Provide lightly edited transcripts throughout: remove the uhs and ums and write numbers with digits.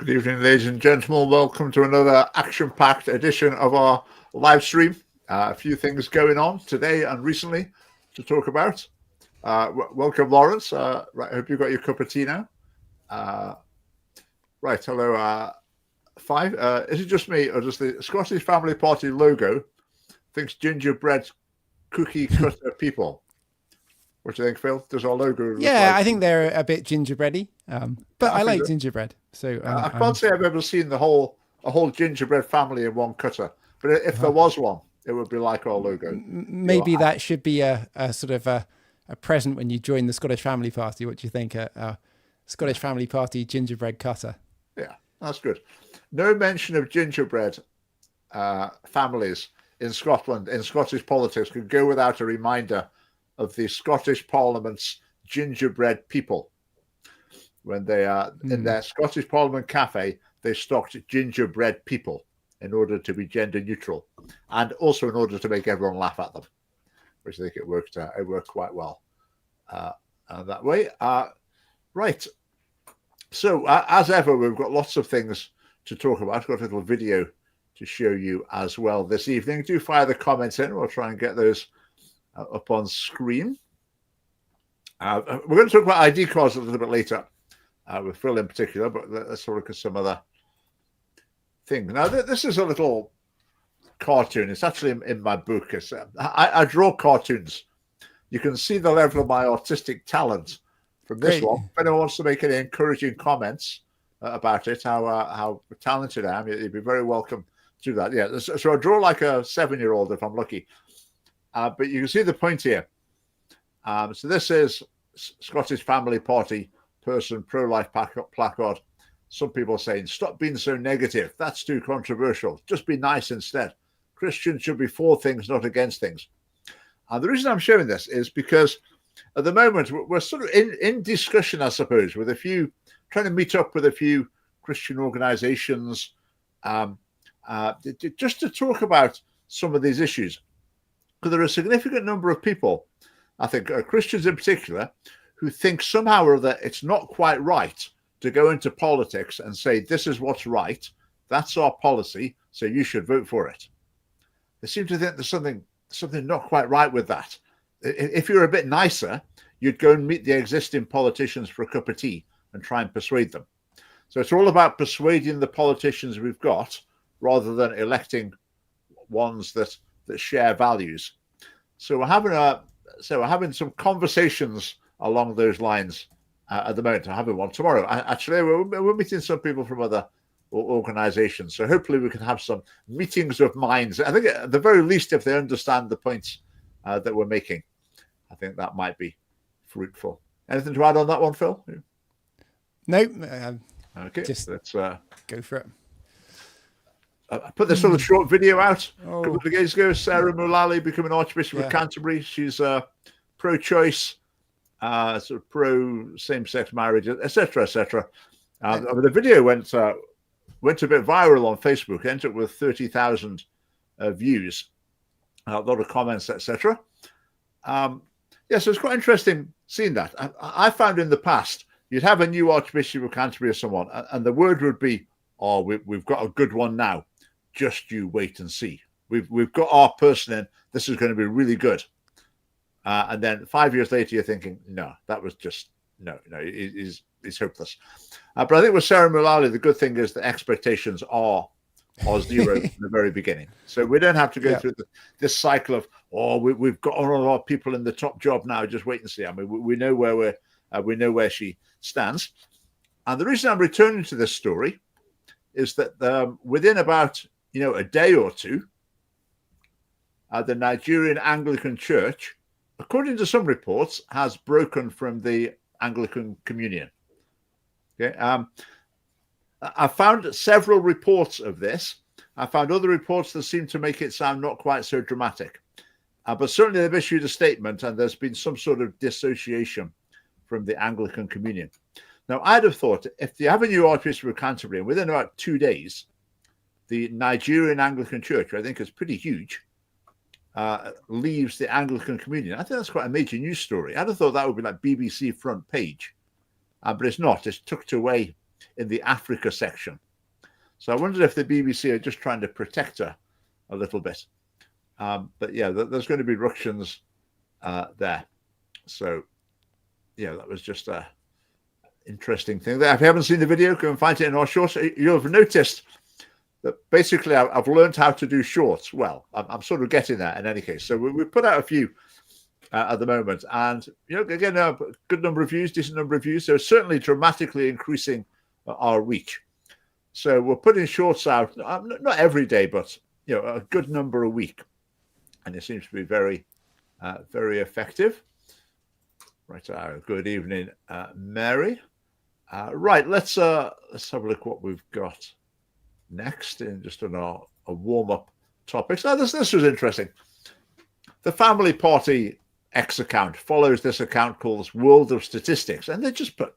Good evening, ladies and gentlemen. Welcome to another action-packed edition of our live stream. A few things going on today and recently to talk about. Welcome, Lawrence. Right, I hope you got your cup of tea now. Right, hello. Five. Is it just me, or does the Scottish Family Party logo thinks gingerbread cookie cutter people? What do you think, Phil? Does our logo? Yeah, I think they're a bit gingerbready, but I like gingerbread. So I can't say I've ever seen a whole gingerbread family in one cutter. But if there was one, it would be like our logo. Maybe that should be a sort of a present when you join the Scottish Family Party. What do you think? A Scottish Family Party gingerbread cutter. Yeah, that's good. No mention of gingerbread families in Scotland, in Scottish politics, could go without a reminder of the Scottish Parliament's gingerbread people. When they are in their Scottish Parliament cafe, they stocked gingerbread people in order to be gender neutral, and also in order to make everyone laugh at them, which I think it worked quite well that way. Right. So as ever, we've got lots of things to talk about. I've got a little video to show you as well this evening. Do fire the comments in. We'll try and get those up on screen. We're going to talk about ID cards a little bit later. With Phil in particular, but let's look at some other things. Now, this is a little cartoon. It's actually in my book. I draw cartoons. You can see the level of my artistic talent from this one. If anyone wants to make any encouraging comments about it, how talented I am, you'd be very welcome to that. Yeah, so I draw like a 7-year-old if I'm lucky. But you can see the point here. So this is Scottish Family Party person pro-life placard. Some people are saying, stop being so negative. That's too controversial. Just be nice instead. Christians should be for things, not against things. And the reason I'm showing this is because at the moment we're sort of in discussion, I suppose, with trying to meet up with a few Christian organizations just to talk about some of these issues. Because there are a significant number of people, I think Christians in particular, who think somehow or other it's not quite right to go into politics and say, this is what's right, that's our policy, so you should vote for it. They seem to think there's something not quite right with that. If you're a bit nicer, you'd go and meet the existing politicians for a cup of tea and try and persuade them. So it's all about persuading the politicians we've got rather than electing ones that share values. So we're having some conversations along those lines at the moment. I'm having one tomorrow. Actually, we're meeting some people from other organizations. So hopefully we can have some meetings of minds. I think at the very least, if they understand the points that we're making, I think that might be fruitful. Anything to add on that one, Phil? No. Okay, just let's go for it. I put this little short video out a couple of days ago. Sarah Mullally becoming Archbishop of Canterbury. She's pro-choice, sort of pro same-sex marriage, etc., etc. The video went a bit viral on Facebook. Ended up with 30,000 views, a lot of comments, etc. So it's quite interesting seeing that. I found in the past you'd have a new Archbishop of Canterbury or someone, and the word would be, "Oh, we've got a good one now. Just you wait and see. We've got our person in. This is going to be really good." And then 5 years later, you're thinking, no, that was just, no, it's hopeless. But I think with Sarah Mullally, the good thing is the expectations are zero from the very beginning. So we don't have to go through this cycle of, we've got all of our people in the top job now, just wait and see. I mean, we know where she stands. And the reason I'm returning to this story is that within about, a day or two, the Nigerian Anglican Church, according to some reports, has broken from the Anglican Communion. Okay, I found several reports of this. I found other reports that seem to make it sound not quite so dramatic. But certainly they've issued a statement and there's been some sort of dissociation from the Anglican Communion. Now, I'd have thought if you have a new Archbishop of Canterbury, and within about 2 days, the Nigerian Anglican Church, I think is pretty huge, leaves the Anglican Communion. I think that's quite a major news story. I'd have thought that would be like BBC front page, but it's not. It's tucked away in the Africa section. So I wondered if the BBC are just trying to protect her a little bit. But yeah, there's going to be ructions there. So yeah, that was just a interesting thing there. If you haven't seen the video, go and find it in our shorts. You'll have noticed that basically I've learned how to do shorts. Well, I'm sort of getting there in any case. So we put out a few at the moment, and again, a good number of views, decent number of views. So certainly dramatically increasing our reach. So we're putting shorts out, not every day, but a good number a week, and it seems to be very, very effective. Right, good evening, Mary. Right, let's have a look what we've got next in just on our warm-up topics. Now, this was interesting. The Family Party X account follows this account called World of Statistics, and they just put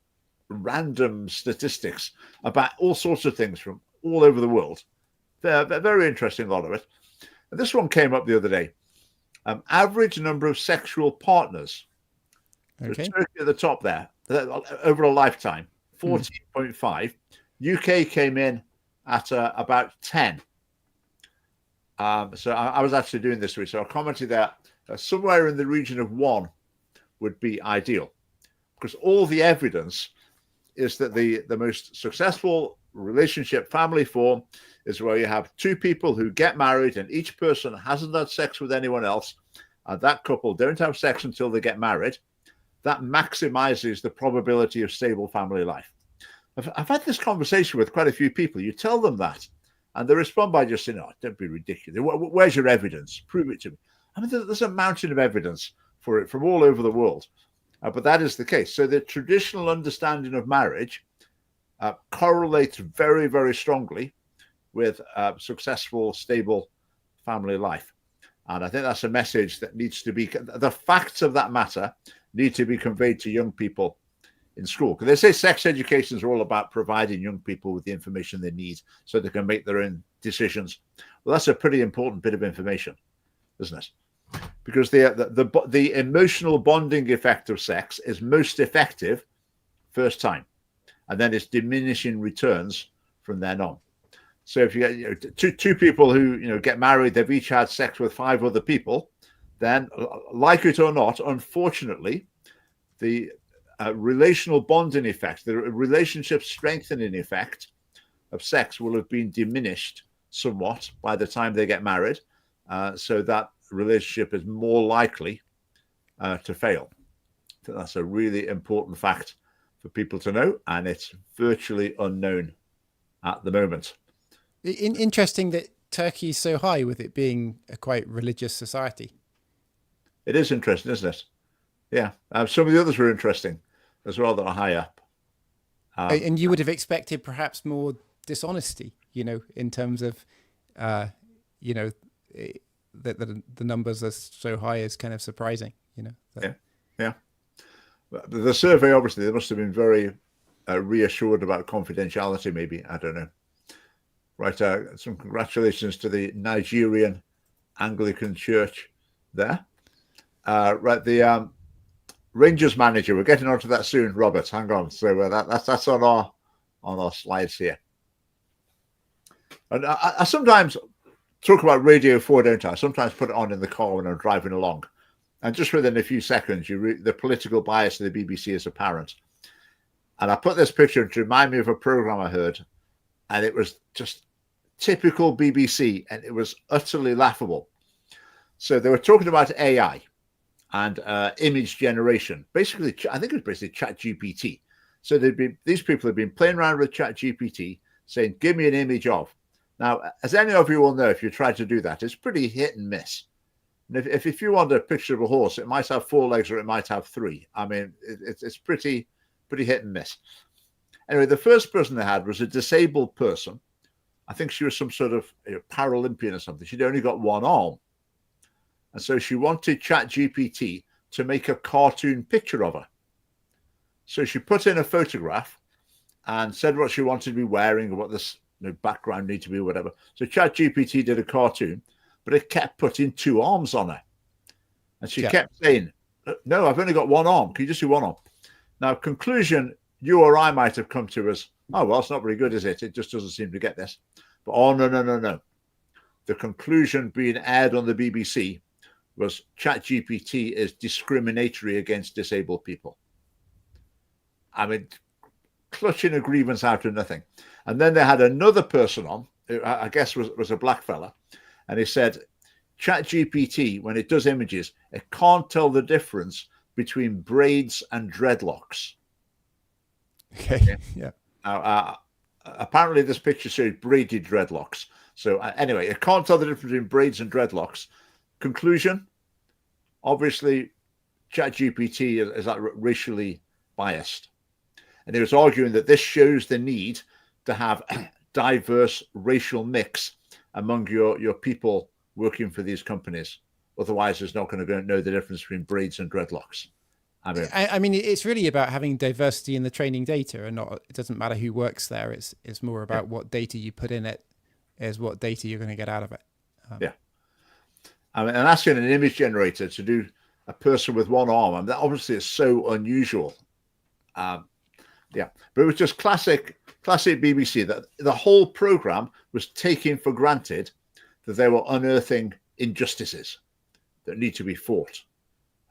random statistics about all sorts of things from all over the world. They're very interesting, a lot of it. And this one came up the other day. Average number of sexual partners. Okay. So Turkey at the top there, over a lifetime, 14.5. UK came in at about 10. So I was actually doing this week. So I commented that somewhere in the region of 1 would be ideal, because all the evidence is that the most successful relationship family form is where you have two people who get married and each person hasn't had sex with anyone else, and that couple don't have sex until they get married. That maximizes the probability of stable family life. I've had this conversation with quite a few people. You tell them that, and they respond by just saying, "Oh, don't be ridiculous. Where's your evidence? Prove it to me." I mean, there's a mountain of evidence for it from all over the world, but that is the case. So the traditional understanding of marriage correlates very, very strongly with successful, stable family life. And I think that's a message that needs to be, the facts of that matter need to be conveyed to young people in school. Because they say sex education is all about providing young people with the information they need so they can make their own decisions. Well, that's a pretty important bit of information, isn't it? Because the emotional bonding effect of sex is most effective first time, and then it's diminishing returns from then on. So if you get two people who get married, they've each had sex with 5 other people, then, like it or not, unfortunately, the relational bonding effect, the relationship strengthening effect of sex will have been diminished somewhat by the time they get married, so that relationship is more likely to fail. So that's a really important fact for people to know, and it's virtually unknown at the moment. Interesting that Turkey is so high, with it being a quite religious society. It is interesting, isn't it? Yeah. Some of the others were interesting as well that are high up. And you would have expected perhaps more dishonesty, in terms of, that the numbers are so high is kind of surprising, Yeah. The survey, obviously, they must have been very reassured about confidentiality, maybe. I don't know. Right. Some congratulations to the Nigerian Anglican Church there. Right. The Rangers manager. We're getting onto that soon, Robert. Hang on. So that's on our slides here. And I sometimes talk about Radio 4, don't I? I sometimes put it on in the car when I'm driving along. And just within a few seconds, the political bias of the BBC is apparent. And I put this picture to remind me of a program I heard, and it was just typical BBC, and it was utterly laughable. So they were talking about AI and image generation. Basically, I think it was basically ChatGPT. So these people have been playing around with ChatGPT, saying, "Give me an image of." Now, as any of you will know, if you try to do that, it's pretty hit and miss. And if you want a picture of a horse, it might have 4 legs or it might have 3. I mean, it's pretty hit and miss. Anyway, the first person they had was a disabled person. I think she was some sort of Paralympian or something. She'd only got 1 arm. And so she wanted ChatGPT to make a cartoon picture of her. So she put in a photograph and said what she wanted to be wearing or what this background needed to be, whatever. So ChatGPT did a cartoon, but it kept putting 2 arms on her. And she kept saying, "No, I've only got 1 arm. Can you just do 1 arm?" Now, conclusion you or I might have come to as Oh, well, it's not very good, is it? It just doesn't seem to get this. But oh, no. The conclusion being aired on the BBC was ChatGPT is discriminatory against disabled people. I mean, clutching a grievance out of nothing. And then they had another person on, who I guess was a black fella, and he said, ChatGPT, when it does images, it can't tell the difference between braids and dreadlocks. Okay. Yeah. Apparently, this picture shows braided dreadlocks. So anyway, it can't tell the difference between braids and dreadlocks. Conclusion: obviously, ChatGPT is like racially biased, and he was arguing that this shows the need to have diverse racial mix among your people working for these companies. Otherwise, it's not going to know the difference between braids and dreadlocks. I mean, it's really about having diversity in the training data, and it doesn't matter who works there. It's more about what data you put in it is what data you're going to get out of it. Yeah. I mean, and asking an image generator to do a person with one arm, I mean, that obviously is so unusual. But it was just classic BBC, that the whole program was taking for granted that they were unearthing injustices that need to be fought.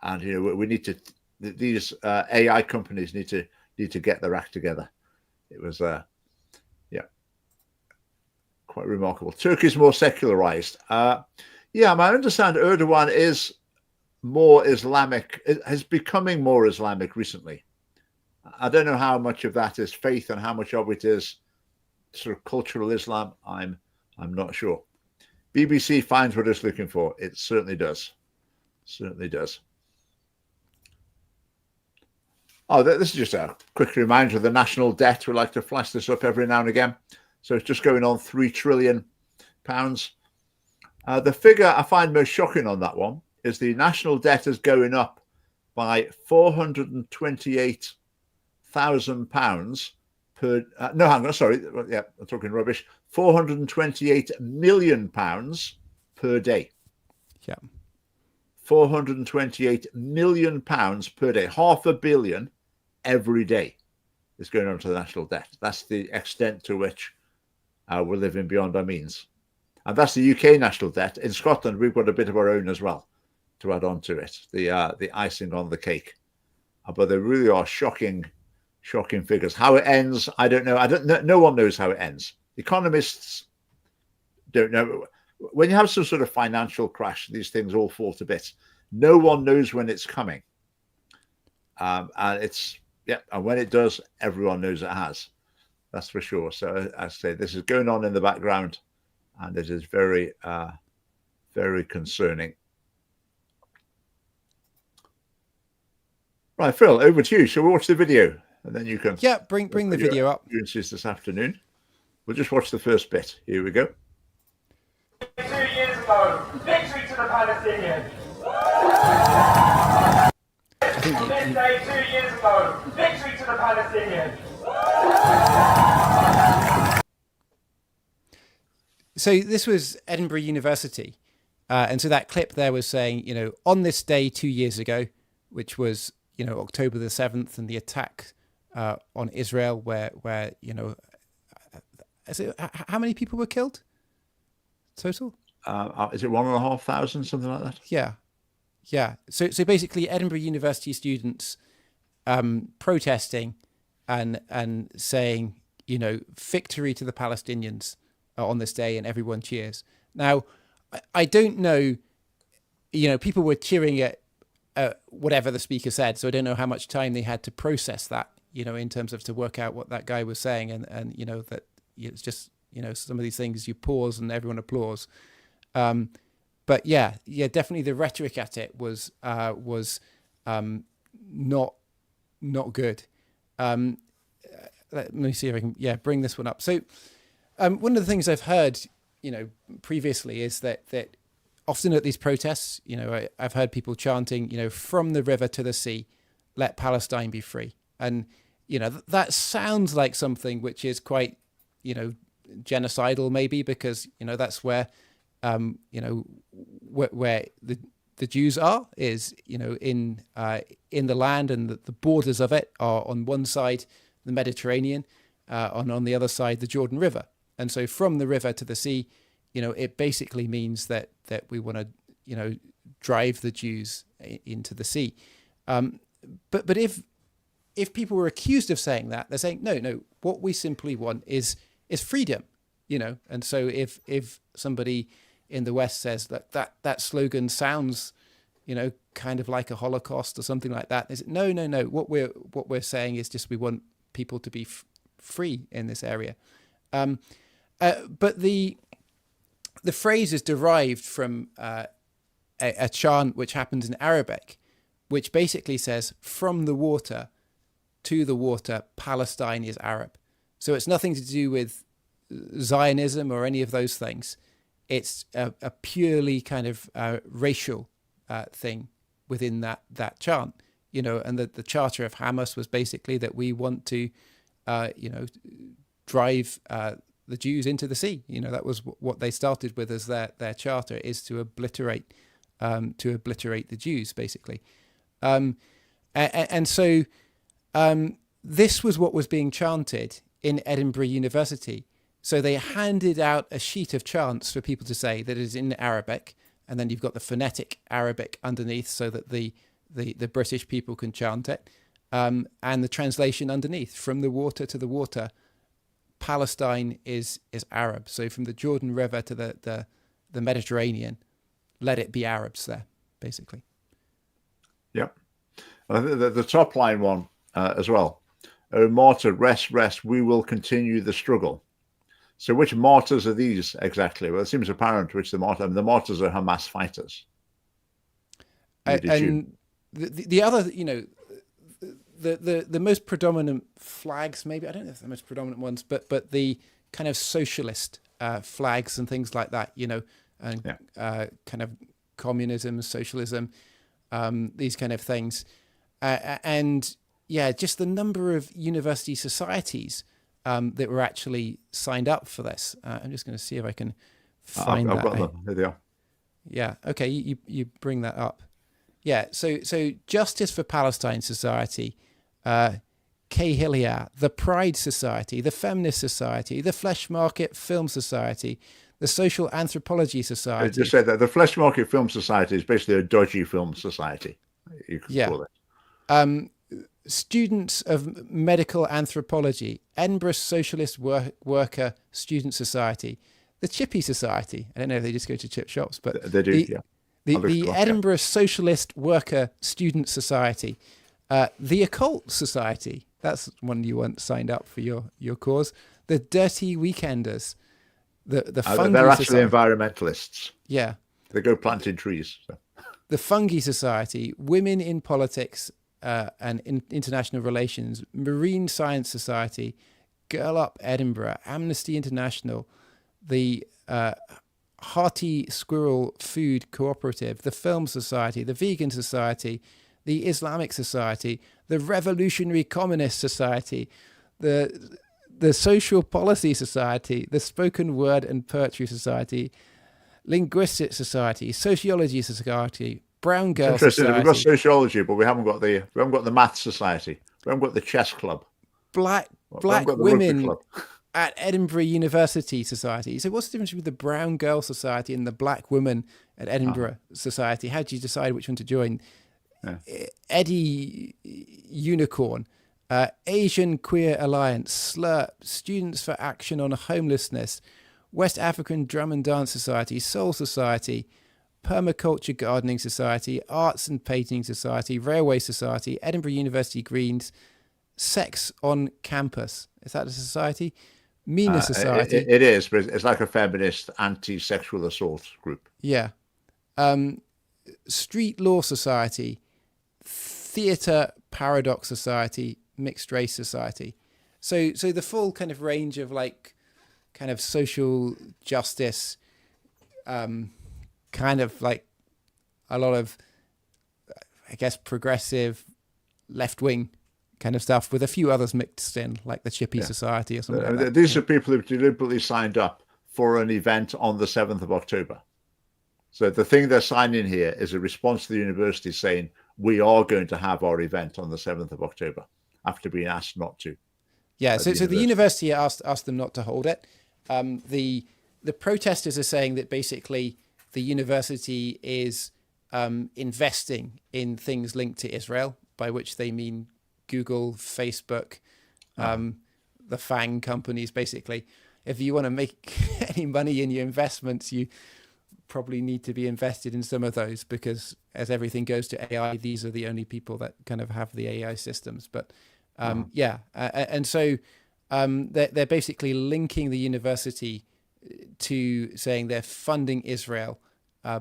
And, we need to, these AI companies need to get their act together. It was, quite remarkable. Turkey's more secularized. I understand Erdogan is more Islamic, is becoming more Islamic recently. I don't know how much of that is faith and how much of it is sort of cultural Islam. I'm not sure. BBC finds what it's looking for. It certainly does. Certainly does. Oh, this is just a quick reminder of the national debt. We like to flash this up every now and again. So it's just going on £3 trillion. The figure I find most shocking on that one is the national debt is going up by £428,000 per. No, hang on, sorry. Yeah, I'm talking rubbish. £428 million per day. Yeah. £428 million per day. $500 million every day is going on to the national debt. That's the extent to which we're living beyond our means. And that's the UK national debt. In Scotland, we've got a bit of our own as well to add on to it, the icing on the cake. But they really are shocking figures. How it ends, I don't know. No one knows how it ends. Economists don't know. When you have some sort of financial crash, these things all fall to bits. No one knows when it's coming. And when it does, everyone knows it has. That's for sure. So I say this is going on in the background, and it is very, very concerning. Right, Phil, over to you. Shall we watch the video, and then you can? Yeah, bring the video up. Experiences this afternoon. We'll just watch the first bit. Here we go. 2 years ago, victory to the Palestinians. This day 2 years ago, victory to the Palestinians. So this was Edinburgh University. And so that clip there was saying, on this day 2 years ago, which was, October the 7th, and the attack on Israel where how many people were killed total? Is it 1,500, something like that? Yeah. So basically Edinburgh University students protesting and saying, victory to the Palestinians on this day, and everyone cheers. Now, I don't know, people were cheering at whatever the speaker said, so I don't know how much time they had to process that, in terms of to work out what that guy was saying, and that it's just, some of these things you pause and everyone applauds. But yeah, definitely the rhetoric at it was not good. Let me see if I can bring this one up. So one of the things I've heard previously is that often at these protests, I've heard people chanting, from the river to the sea, let Palestine be free. And that sounds like something which is quite genocidal, maybe, because that's where where the Jews are, is in the land, and the borders of it are on one side the Mediterranean, on the other side, the Jordan River. And so from the river to the sea, it basically means that we want to, drive the Jews into the sea. But if people were accused of saying that, they're saying, no, what we simply want is freedom, And so if somebody in the West says that slogan sounds, kind of like a Holocaust or something like that, is no. What we're saying is just we want people to be free in this area. But the phrase is derived from a chant which happens in Arabic, which basically says, from the water to the water, Palestine is Arab. So it's nothing to do with Zionism or any of those things. It's a purely kind of racial thing within that chant, and the charter of Hamas was basically that we want to, drive the Jews into the sea. That was what they started with as their charter, is to obliterate the Jews, basically. And so this was what was being chanted in Edinburgh University. So they handed out a sheet of chants for people to say that is in Arabic, and then you've got the phonetic Arabic underneath so that the British people can chant it, and the translation underneath, from the water to the water, Palestine is Arab. So from the Jordan River to the Mediterranean, let it be Arabs there, basically. Yep. The top line one as well. Oh, martyr, rest, we will continue the struggle. So which martyrs are these exactly? Well, it seems apparent which the martyrs. The martyrs are Hamas fighters. And the other, the most predominant flags, maybe, I don't know if they're the most predominant ones, but the kind of socialist flags and things like that, and kind of communism, socialism, these kind of things. Just the number of university societies that were actually signed up for this. I'm just going to see if I can find that. I've got them. There they are. Yeah. Okay. You bring that up. Yeah. So Justice for Palestine Society, Cahilia, the Pride Society, the Feminist Society, the Flesh Market Film Society, the Social Anthropology Society. I just said that the Flesh Market Film Society is basically a dodgy film society. You could call it. Students of Medical Anthropology, Edinburgh Socialist Worker Student Society, the Chippy Society. I don't know if they just go to chip shops, but they do. The Edinburgh Socialist Worker Student Society, the Occult Society. That's one you want signed up for your cause. The Dirty Weekenders, the Fungi they're actually Society. Environmentalists. Yeah, they go planting trees. So. The Fungi Society, Women in Politics and International Relations, Marine Science Society, Girl Up Edinburgh, Amnesty International, the Hearty Squirrel Food Cooperative, the Film Society, the Vegan Society, the Islamic Society, the Revolutionary Communist Society, the Social Policy Society, the Spoken Word and Poetry Society, Linguistic Society, Sociology Society, Brown Girl Society. We've got sociology, but we haven't got the Math Society. We haven't got the Chess Club. Black Women at Edinburgh University Society. So what's the difference with the Brown Girl Society and the Black Women at Edinburgh Society? How do you decide which one to join? Yeah. Eddie Unicorn, Asian Queer Alliance, Slurp, Students for Action on Homelessness, West African Drum and Dance Society, Soul Society, Permaculture Gardening Society, Arts and Painting Society, Railway Society, Edinburgh University Greens, Sex on Campus. Is that a society? Mina Society. It is, but it's like a feminist anti-sexual assault group. Yeah. Street Law Society, Theatre Paradox Society, Mixed Race Society. So the full kind of range of like kind of social justice, kind of like a lot of, I guess, progressive left-wing kind of stuff with a few others mixed in, like the Chippy Society or something like that. These are people who've deliberately signed up for an event on the 7th of October. So the thing they're signing here is a response to the university saying, we are going to have our event on the 7th of October after being asked not to. Yeah, so the university asked them not to hold it. The protesters are saying that basically the university is investing in things linked to Israel, by which they mean Google, Facebook, the FANG companies. Basically, if you want to make any money in your investments, you probably need to be invested in some of those, because as everything goes to AI, these are the only people that kind of have the AI systems. But and so they're basically linking the university to saying they're funding Israel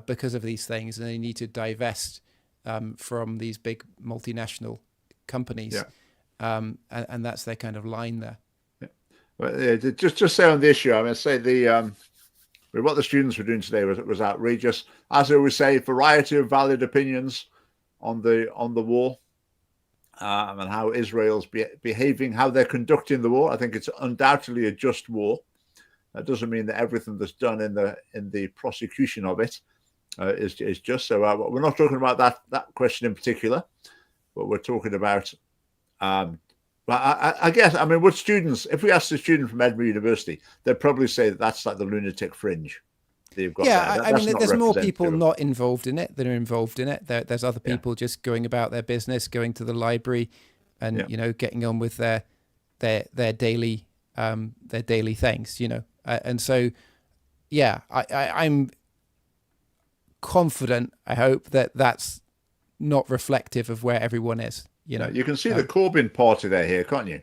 because of these things, and they need to divest from these big multinational companies. And that's their kind of line there. Well, just say on the issue, I mean, say what the students were doing today was outrageous. As I always say, variety of valid opinions on the war. And how Israel's behaving, how they're conducting the war. I think it's undoubtedly a just war. That doesn't mean that everything that's done in the prosecution of it is just. So we're not talking about that question in particular, but we're talking about. I guess, I mean, what students? If we ask a student from Edinburgh University, they'd probably say that's like the lunatic fringe. You've got I mean, there's more people not involved in it than are involved in it. There's other people just going about their business, going to the library, and getting on with their daily things, and so I'm confident. I hope that that's not reflective of where everyone is. You can see the Corbyn party there here, can't you?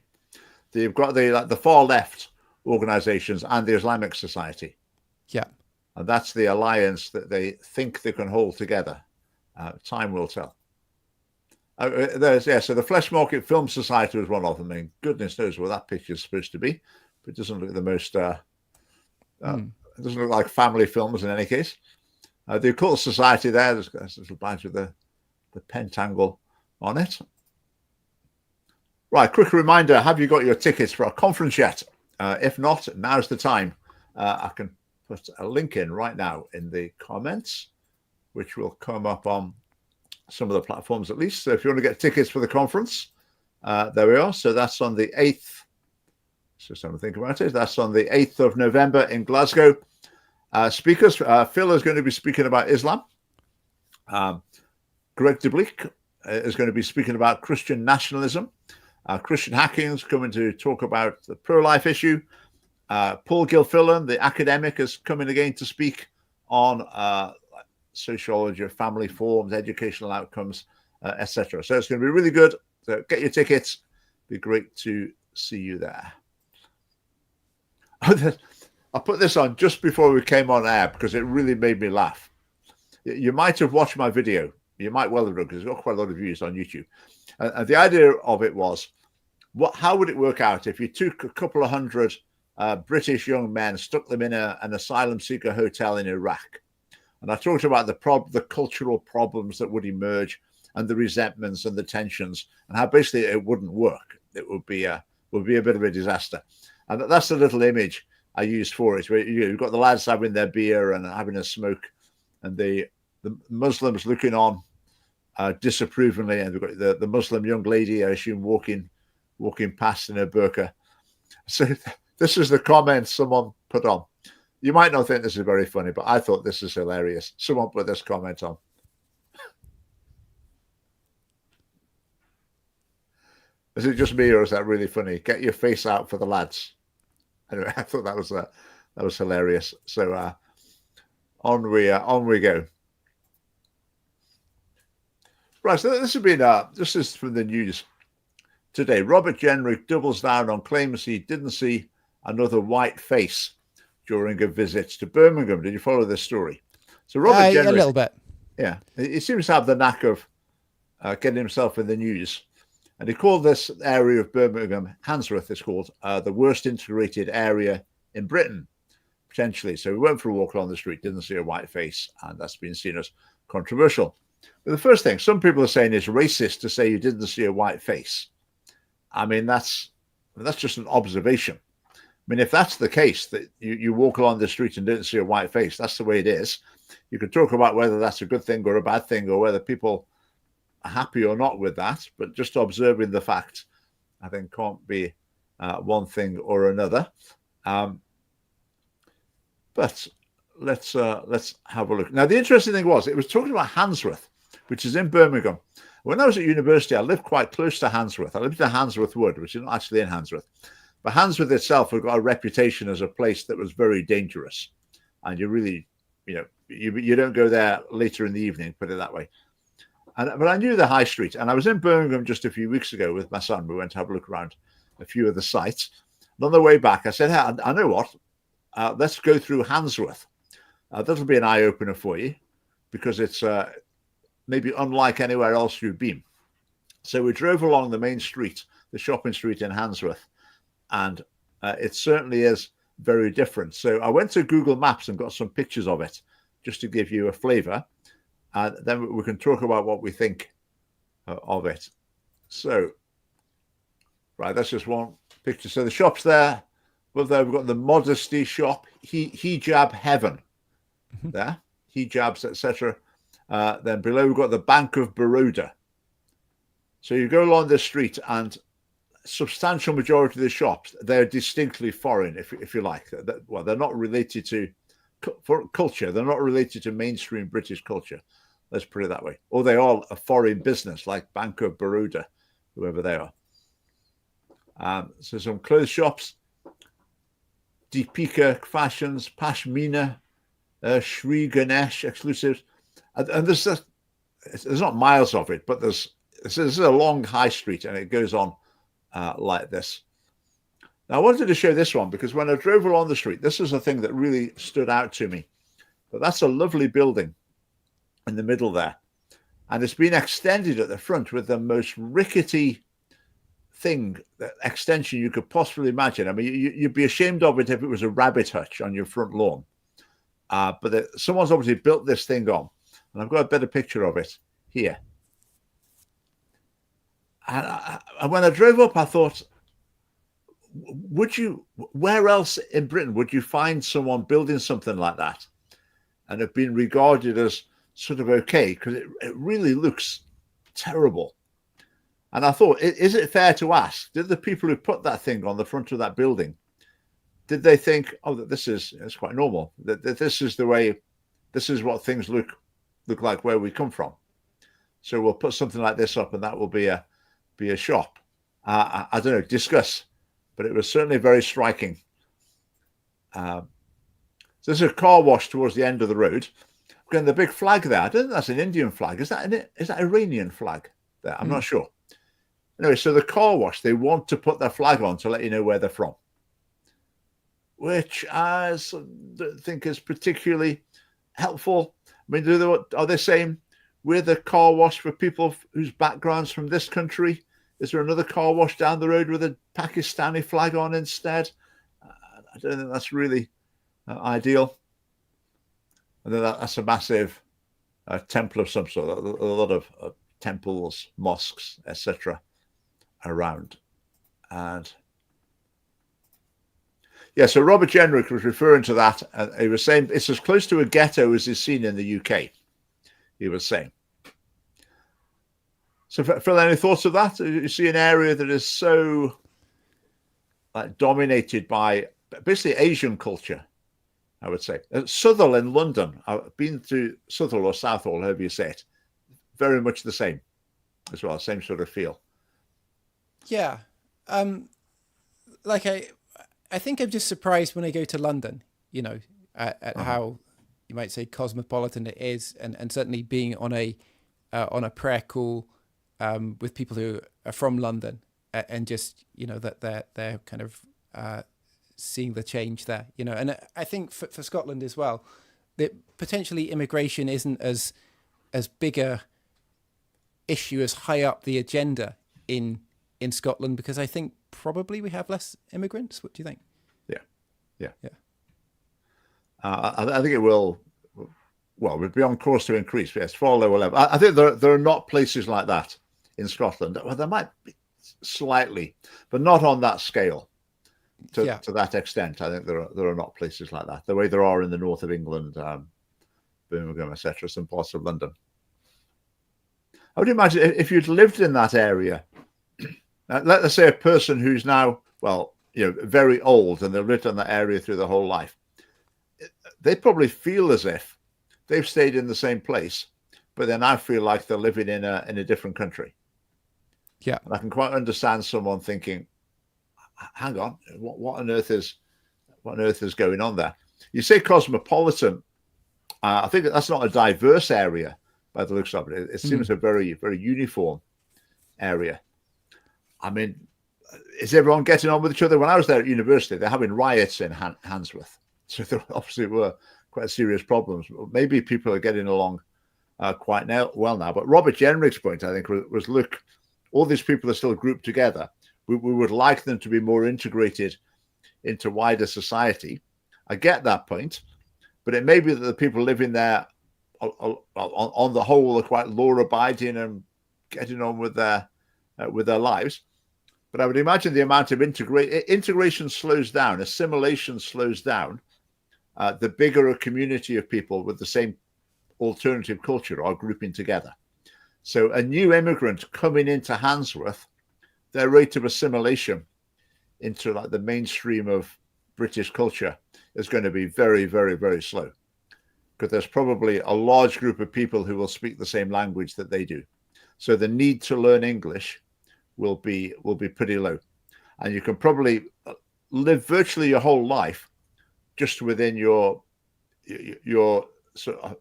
You've got the far left organisations and the Islamic Society. Yeah. And that's the alliance that they think they can hold together. Time will tell. So the Flesh Market Film Society was one of them. I mean, goodness knows what that picture is supposed to be, but it doesn't look the most. It doesn't look like family films in any case. The Occult Society there's a little badge with the pentangle on it. Right, quick reminder: have you got your tickets for our conference yet? If not, now's the time. I can put a link in right now in the comments, which will come up on some of the platforms at least. So if you want to get tickets for the conference, there we are. So that's on the 8th. Just having to think about it. That's on the 8th of November in Glasgow. Speakers, Phil is going to be speaking about Islam. Greg DeBleek is going to be speaking about Christian nationalism. Christian hacking is coming to talk about the pro-life issue. Paul Gilfillan, the academic, is coming again to speak on sociology of family forms, educational outcomes, etc. So it's going to be really good. So get your tickets. It'd be great to see you there. I put this on just before we came on air because it really made me laugh. You might have watched my video. You might well have done because it's got quite a lot of views on YouTube. And the idea of it was, how would it work out if you took a couple of hundred British young men, stuck them in an asylum seeker hotel in Iraq? And I talked about the cultural problems that would emerge and the resentments and the tensions, and how basically it wouldn't work. It would be a bit of a disaster. And that's the little image I used for it, where you've got the lads having their beer and having a smoke, and the Muslims looking on disapprovingly, and we've got the Muslim young lady, I assume, walking past in her burqa. So this is the comment someone put on. You might not think this is very funny, but I thought this is hilarious. Someone put this comment on. Is it just me, or is that really funny? Get your face out for the lads. Anyway, I thought that was hilarious. So on we go. Right, so this is from the news today. Robert Jenrick doubles down on claims he didn't see another white face during a visit to Birmingham. Did you follow this story? So Robert Jenrick, a little bit. Yeah, he seems to have the knack of getting himself in the news. And he called this area of Birmingham, Handsworth it's called, the worst integrated area in Britain, potentially. So we went for a walk along the street, didn't see a white face, and that's been seen as controversial. But the first thing, some people are saying it's racist to say you didn't see a white face. I mean, that's just an observation. I mean, if that's the case, that you walk along the street and didn't see a white face, that's the way it is. You can talk about whether that's a good thing or a bad thing, or whether people are happy or not with that, but just observing the fact, I think, can't be one thing or another. But let's have a look. Now, the interesting thing was, it was talking about Handsworth, which is in Birmingham. When I was at university, I lived quite close to Handsworth. I lived in Handsworth Wood, which is not actually in Handsworth. But Handsworth itself had got a reputation as a place that was very dangerous. And you really, you don't go there later in the evening, put it that way. But I knew the high street. And I was in Birmingham just a few weeks ago with my son. We went to have a look around a few of the sites. And on the way back, I said, hey, I know what. Let's go through Handsworth. That'll be an eye-opener for you, because it's maybe unlike anywhere else you've been. So we drove along the main street, the shopping street in Handsworth, and it certainly is very different. So I went to Google Maps and got some pictures of it, just to give you a flavour, and then we can talk about what we think of it. So, right, that's just one picture. So the shop's there. Well, there we've got the Modesty shop, Hijab Heaven, there, hijabs, etc. Then below we've got the Bank of Baroda. So you go along this street, and substantial majority of the shops, they're distinctly foreign, if you like. Well, they're not related to culture. They're not related to mainstream British culture. Let's put it that way. Or they are a foreign business, like Bank of Baroda, whoever they are. So some clothes shops. Deepika Fashions, Pashmina, Shri Ganesh exclusives, and there's not miles of it, but this is a long high street, and it goes on like this. Now, I wanted to show this one because when I drove along the street, this is a thing that really stood out to me. But that's a lovely building in the middle there, and it's been extended at the front with the most rickety extension you could possibly imagine. I mean, you'd be ashamed of it if it was a rabbit hutch on your front lawn. But someone's obviously built this thing on, and I've got a better picture of it here. And when I drove up, I thought, where else in Britain would you find someone building something like that and have been regarded as sort of okay? Because it really looks terrible. And I thought, is it fair to ask, did the people who put that thing on the front of that building, did they think, oh, that it's quite normal, that this is the way, this is what things look like where we come from. So we'll put something like this up, and that will be a shop. I don't know, discuss, but it was certainly very striking. So there's a car wash towards the end of the road. Again, the big flag there, I don't think that's an Indian flag. Is that Iranian flag there? I'm not sure. Anyway, so the car wash, they want to put their flag on to let you know where they're from, which I don't think is particularly helpful. I mean, are they saying we're the car wash for people whose background's from this country? Is there another car wash down the road with a Pakistani flag on instead? I don't think that's really ideal. And then that's a massive temple of some sort, a lot of temples, mosques, etc. around. And yeah, so Robert Jenrick was referring to that, and he was saying it's as close to a ghetto as is seen in the UK, he was saying. So Phil, any thoughts of that? You see an area that is so dominated by basically Asian culture, I would say. Southall in London, I've been to Southall or Southall, however you say it, very much the same as well, same sort of feel. Yeah. Like I think I'm just surprised when I go to London, at how you might say cosmopolitan it is, and certainly being on a prayer call with people who are from London, and just that they're kind of seeing the change there, and I think for Scotland as well, that potentially immigration isn't as big a issue as high up the agenda in Scotland, because I think probably we have less immigrants. What do you think? Yeah. I think it will. Well, we'll be on course to increase. Yes, far lower level. I think there are not places like that in Scotland. Well, there might be slightly, but not on that scale. To that extent, I think there are not places like that. The way there are in the north of England, Birmingham, etc., some parts of London. I would imagine if you'd lived in that area, let's say a person who's now, well, very old and they've lived in that area through their whole life, they probably feel as if they've stayed in the same place, but they now feel like they're living in a different country. Yeah. And I can quite understand someone thinking, hang on, what on earth is going on there? You say cosmopolitan. I think that's not a diverse area by the looks of it. It seems a very, very uniform area. I mean, is everyone getting on with each other? When I was there at university, they're having riots in Handsworth. So there obviously were quite serious problems. Maybe people are getting along quite well now. But Robert Jenrick's point, I think, was look, all these people are still grouped together. We would like them to be more integrated into wider society. I get that point, but it may be that the people living there on the whole are quite law-abiding and getting on with their lives. But I would imagine the amount of integration slows down, assimilation slows down, the bigger a community of people with the same alternative culture are grouping together. So a new immigrant coming into Handsworth, their rate of assimilation into like the mainstream of British culture is going to be very, very, very slow, because there's probably a large group of people who will speak the same language that they do. So the need to learn English will be pretty low, and you can probably live virtually your whole life just within your sort of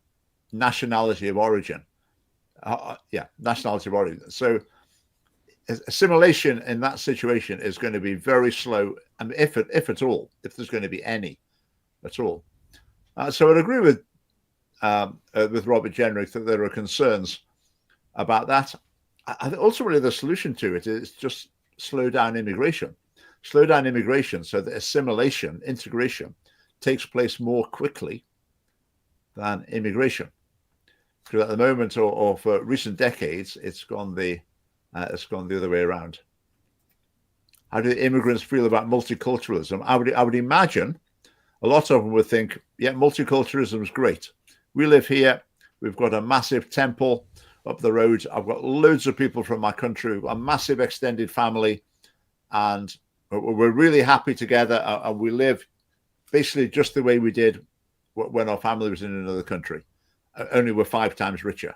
nationality of origin. Nationality of origin. So assimilation in that situation is going to be very slow, and if at all, if there's going to be any at all. So I'd agree with Robert Jenrick that there are concerns about that. I think ultimately the solution to it is just slow down immigration so that assimilation, integration takes place more quickly than immigration. Because at the moment, or for recent decades, it's gone the other way around. How do immigrants feel about multiculturalism? I would imagine a lot of them would think, yeah, multiculturalism is great. We live here. We've got a massive temple up the road. I've got loads of people from my country, a massive extended family, and we're really happy together. And we live basically just the way we did when our family was in another country. Only we're 5 times richer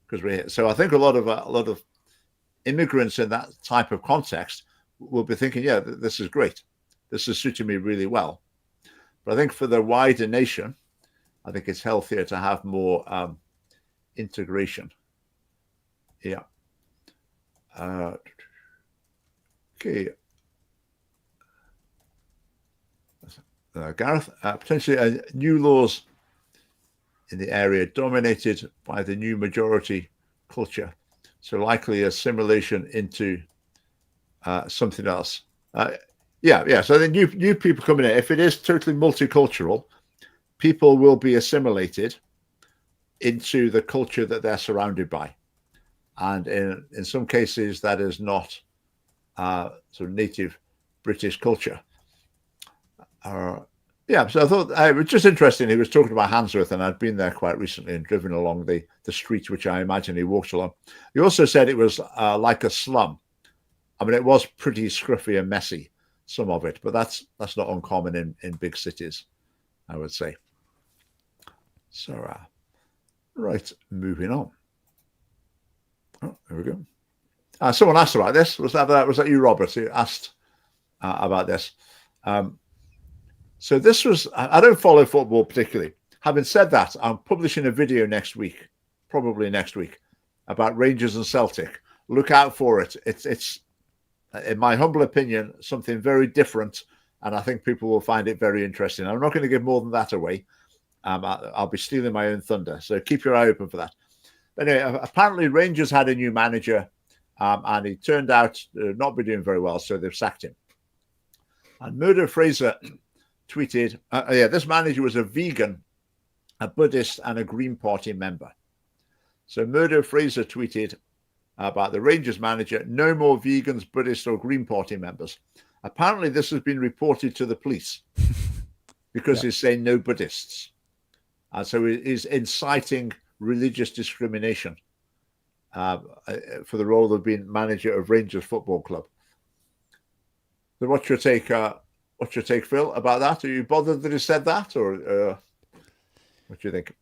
because we're here. So I think a lot of immigrants in that type of context will be thinking, yeah, this is great. This is suiting me really well. But I think for the wider nation, I think it's healthier to have more integration. Yeah. Okay. Gareth, potentially new laws in the area dominated by the new majority culture. So likely assimilation into something else. So the new people coming in, if it is totally multicultural, people will be assimilated into the culture that they're surrounded by. And in some cases, that is not sort of native British culture. So I thought it was just interesting. He was talking about Handsworth, and I'd been there quite recently and driven along the street, which I imagine he walked along. He also said it was like a slum. I mean, it was pretty scruffy and messy, some of it, but that's not uncommon in big cities, I would say. So, right, moving on. Oh, there we go. Someone asked about this. Was that you, Robert, who asked about this? So this was, I don't follow football particularly. Having said that, I'm publishing a video probably next week, about Rangers and Celtic. Look out for it. It's in my humble opinion, something very different, and I think people will find it very interesting. I'm not going to give more than that away. I'll be stealing my own thunder, so keep your eye open for that. But anyway, apparently Rangers had a new manager, and he turned out to not be doing very well, so they've sacked him. And Murdo Fraser tweeted, this manager was a vegan, a Buddhist, and a Green Party member. So Murdo Fraser tweeted about the Rangers manager, no more vegans, Buddhists, or Green Party members. Apparently this has been reported to the police because he's saying no Buddhists. And so he's inciting religious discrimination for the role of being manager of Rangers Football Club. So what's your take? What's your take, Phil, about that? Are you bothered that he said that, or what do you think?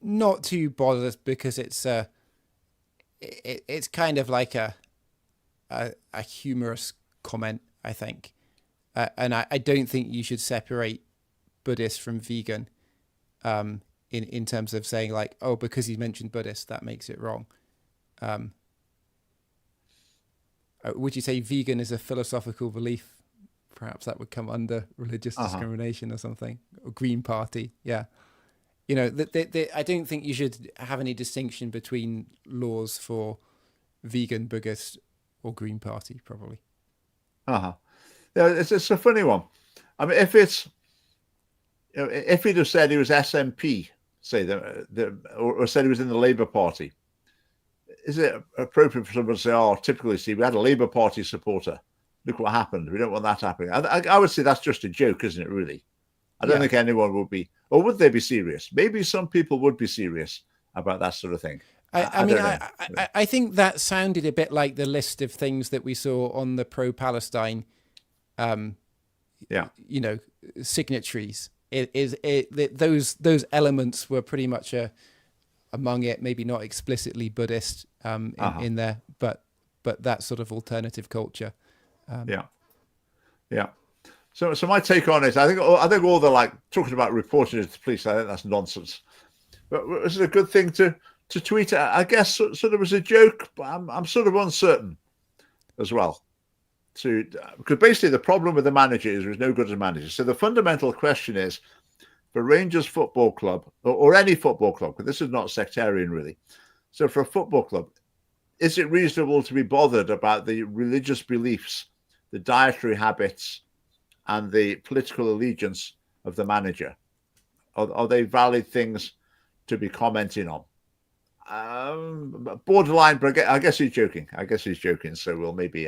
Not too bothered, because it's kind of like a humorous comment, I think, and I don't think you should separate Buddhist from vegan, in terms of saying like, oh, because he mentioned Buddhist, that makes it wrong. Would you say vegan is a philosophical belief? Perhaps that would come under religious discrimination or something, or Green Party. Yeah. You know, I don't think you should have any distinction between laws for vegan, Buddhist, or Green Party, probably. Yeah, it's a funny one. I mean, if he'd have said he was SNP, say or said he was in the Labour Party, is it appropriate for someone to say, "Oh, typically, see, we had a Labour Party supporter. Look what happened. We don't want that happening." I would say that's just a joke, isn't it? Really, I don't think anyone would be, or would they be serious? Maybe some people would be serious about that sort of thing. I think that sounded a bit like the list of things that we saw on the pro-Palestine, signatories. Those elements were pretty much among it. Maybe not explicitly Buddhist in there, but that sort of alternative culture. So my take on it, I think all the like talking about reporting it to police, I think that's nonsense. But is it a good thing to tweet? I guess sort of was a joke, but I'm sort of uncertain as well. Because basically the problem with the manager is he's no good as a manager. So the fundamental question is, for Rangers Football Club or any football club, because this is not sectarian really. So for a football club, is it reasonable to be bothered about the religious beliefs, the dietary habits, and the political allegiance of the manager? Are they valid things to be commenting on? Borderline, but I guess he's joking. So we'll maybe.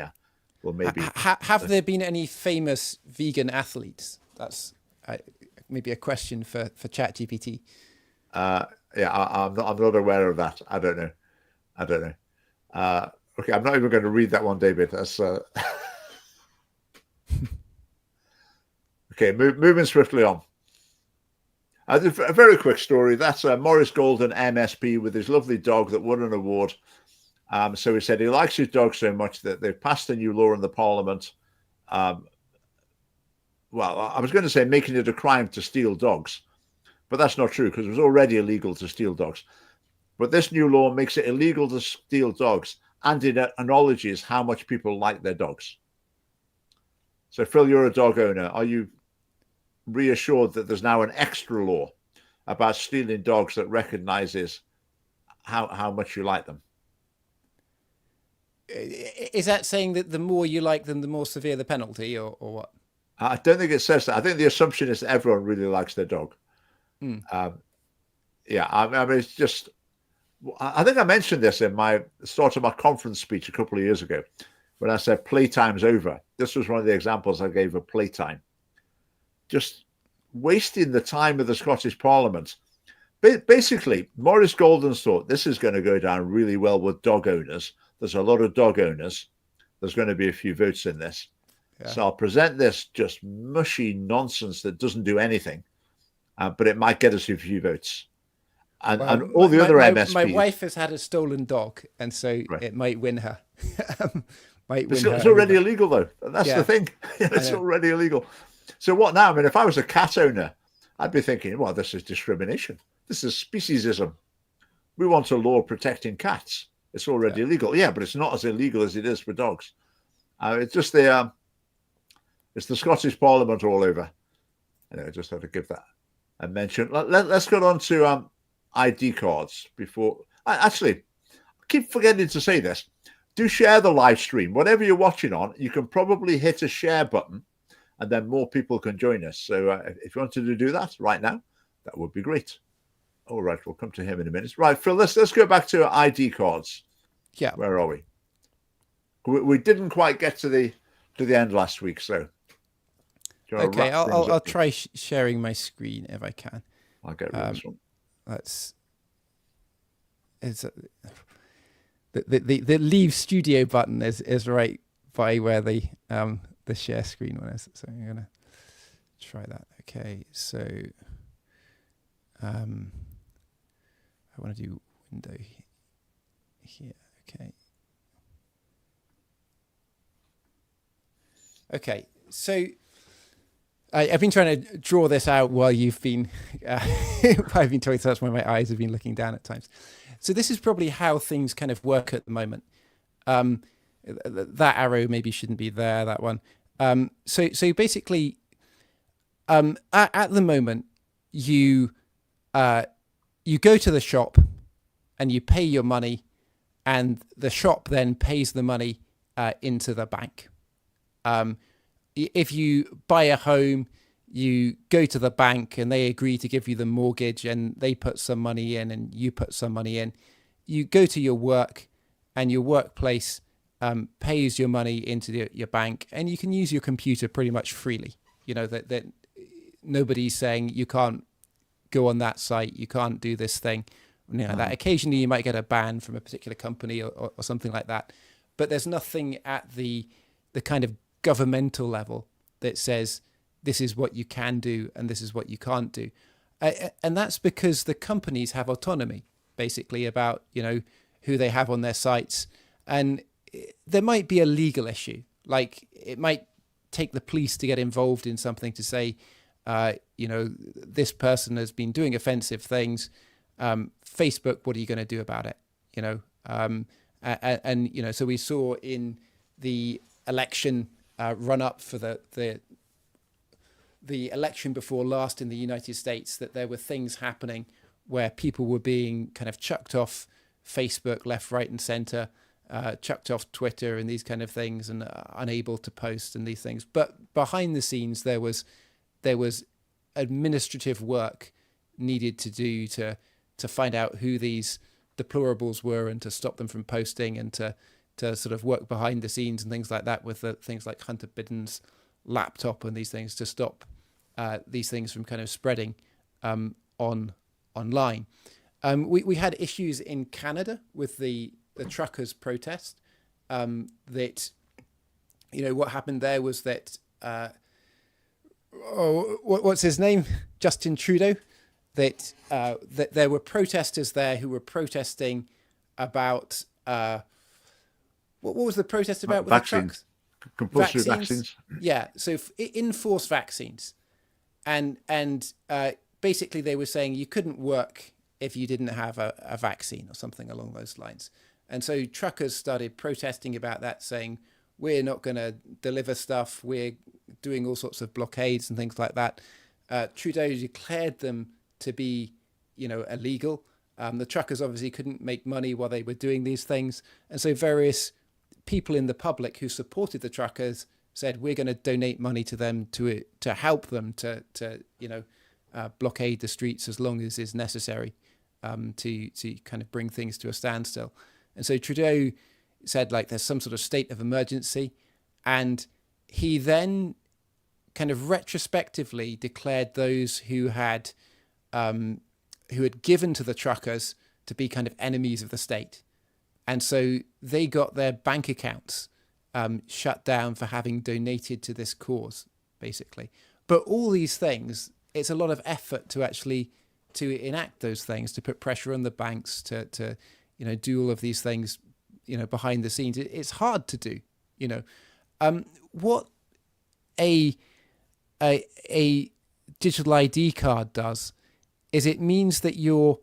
Have there been any famous vegan athletes? That's maybe a question for ChatGPT. I'm not aware of that. I don't know. Okay, I'm not even going to read that one, David. That's okay. Moving swiftly on. A very quick story. That's Maurice Golden, MSP, with his lovely dog that won an award. So he said he likes his dog so much that they've passed a new law in the Parliament. Well, I was going to say making it a crime to steal dogs, but that's not true because it was already illegal to steal dogs. But this new law makes it illegal to steal dogs, and it acknowledges how much people like their dogs. So, Phil, you're a dog owner. Are you reassured that there's now an extra law about stealing dogs that recognizes how much you like them? Is that saying that the more you like them, the more severe the penalty, or what? I don't think it says that. I think the assumption is that everyone really likes their dog. I mean, it's just. I think I mentioned this in my start of my conference speech a couple of years ago when I said playtime's over. This was one of the examples I gave of playtime. Just wasting the time of the Scottish Parliament. Basically, Maurice Golden's thought this is going to go down really well with dog owners. There's a lot of dog owners. There's going to be a few votes in this. Yeah. So I'll present this just mushy nonsense that doesn't do anything, but it might get us a few votes. And all the other MSPs. My wife has had a stolen dog, and so it might win her. It's already illegal, though. That's the thing. It's already illegal. So what now? I mean, if I was a cat owner, I'd be thinking, well, this is discrimination. This is speciesism. We want a law protecting cats. It's already illegal. Yeah, but it's not as illegal as it is for dogs. It's just it's the Scottish Parliament all over. I just have to give that a mention. Let's go on to ID cards before. Actually, I keep forgetting to say this. Do share the live stream. Whatever you're watching on, you can probably hit a share button and then more people can join us. So if you wanted to do that right now, that would be great. All right, we'll come to him in a minute. Right, Phil, let's go back to ID cards. Yeah. Where are we? We didn't quite get to the end last week, so. Okay, I'll try sharing my screen if I can. I'll get rid of this one. the leave studio button is right by where the share screen one is. So I'm gonna try that. Okay, so I want to do window here. Okay. Okay, so I've been trying to draw this out while you've been, I've been talking, so that's why my eyes have been looking down at times. So this is probably how things kind of work at the moment. That arrow maybe shouldn't be there, that one. So basically, at the moment, you go to the shop and you pay your money, and the shop then pays the money into the bank. If you buy a home, you go to the bank and they agree to give you the mortgage, and they put some money in and you put some money in. You go to your work, and your workplace pays your money into your bank, and you can use your computer pretty much freely. You know, that nobody's saying you can't go on that site, you can't do this thing. You know, that occasionally you might get a ban from a particular company or something like that. But there's nothing at the kind of governmental level that says this is what you can do and this is what you can't do. And that's because the companies have autonomy, basically, about, you know, who they have on their sites. And there might be a legal issue. Like, it might take the police to get involved in something to say, you know, this person has been doing offensive things. Facebook, what are you going to do about it? You know, and you know, so we saw in the election run up for the election before last in the United States, that there were things happening where people were being kind of chucked off Facebook left, right, and center, chucked off Twitter and these kind of things, and unable to post and these things. But behind the scenes, there was administrative work needed to do to find out who these deplorables were and to stop them from posting, and to sort of work behind the scenes and things like that with things like Hunter Biden's laptop and these things to stop these things from kind of spreading online. We had issues in Canada with the truckers' protest. That, you know, what happened there was that what's his name? Justin Trudeau. That there were protesters there who were protesting about what was the protest about with vaccines, the trucks? Compulsory vaccines. Yeah, so enforce vaccines, and basically they were saying you couldn't work if you didn't have a vaccine or something along those lines. And so truckers started protesting about that, saying we're not going to deliver stuff, we're doing all sorts of blockades and things like that. Trudeau declared them to be, you know, illegal. The truckers obviously couldn't make money while they were doing these things. And so various people in the public who supported the truckers said, we're going to donate money to them to help them to you know, blockade the streets as long as is necessary to kind of bring things to a standstill. And so Trudeau said, like, there's some sort of state of emergency. And he then kind of retrospectively declared those who had given to the truckers to be kind of enemies of the state. And so they got their bank accounts shut down for having donated to this cause, basically. But all these things, it's a lot of effort to actually to enact those things, to put pressure on the banks, to you know, do all of these things, you know, behind the scenes. It's hard to do, you know. What a digital ID card does is it means that your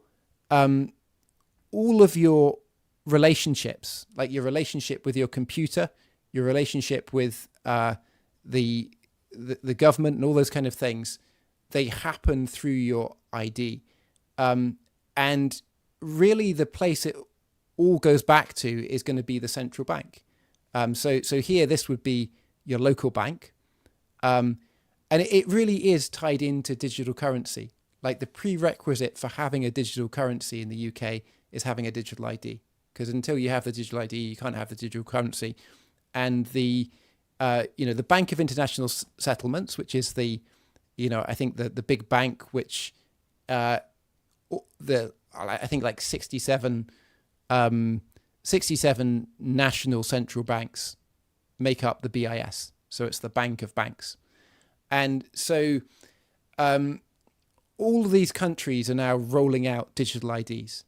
all of your relationships, like your relationship with your computer, your relationship with the government and all those kind of things, they happen through your ID. And really the place it all goes back to is going to be the central bank. So here, this would be your local bank. And it really is tied into digital currency. Like, the prerequisite for having a digital currency in the UK is having a digital ID. Because until you have the digital ID, you can't have the digital currency. And the Bank of International Settlements, which is the, you know, I think the big bank, which I think like 67 67 national central banks make up the BIS. So it's the Bank of Banks. And so all of these countries are now rolling out digital IDs.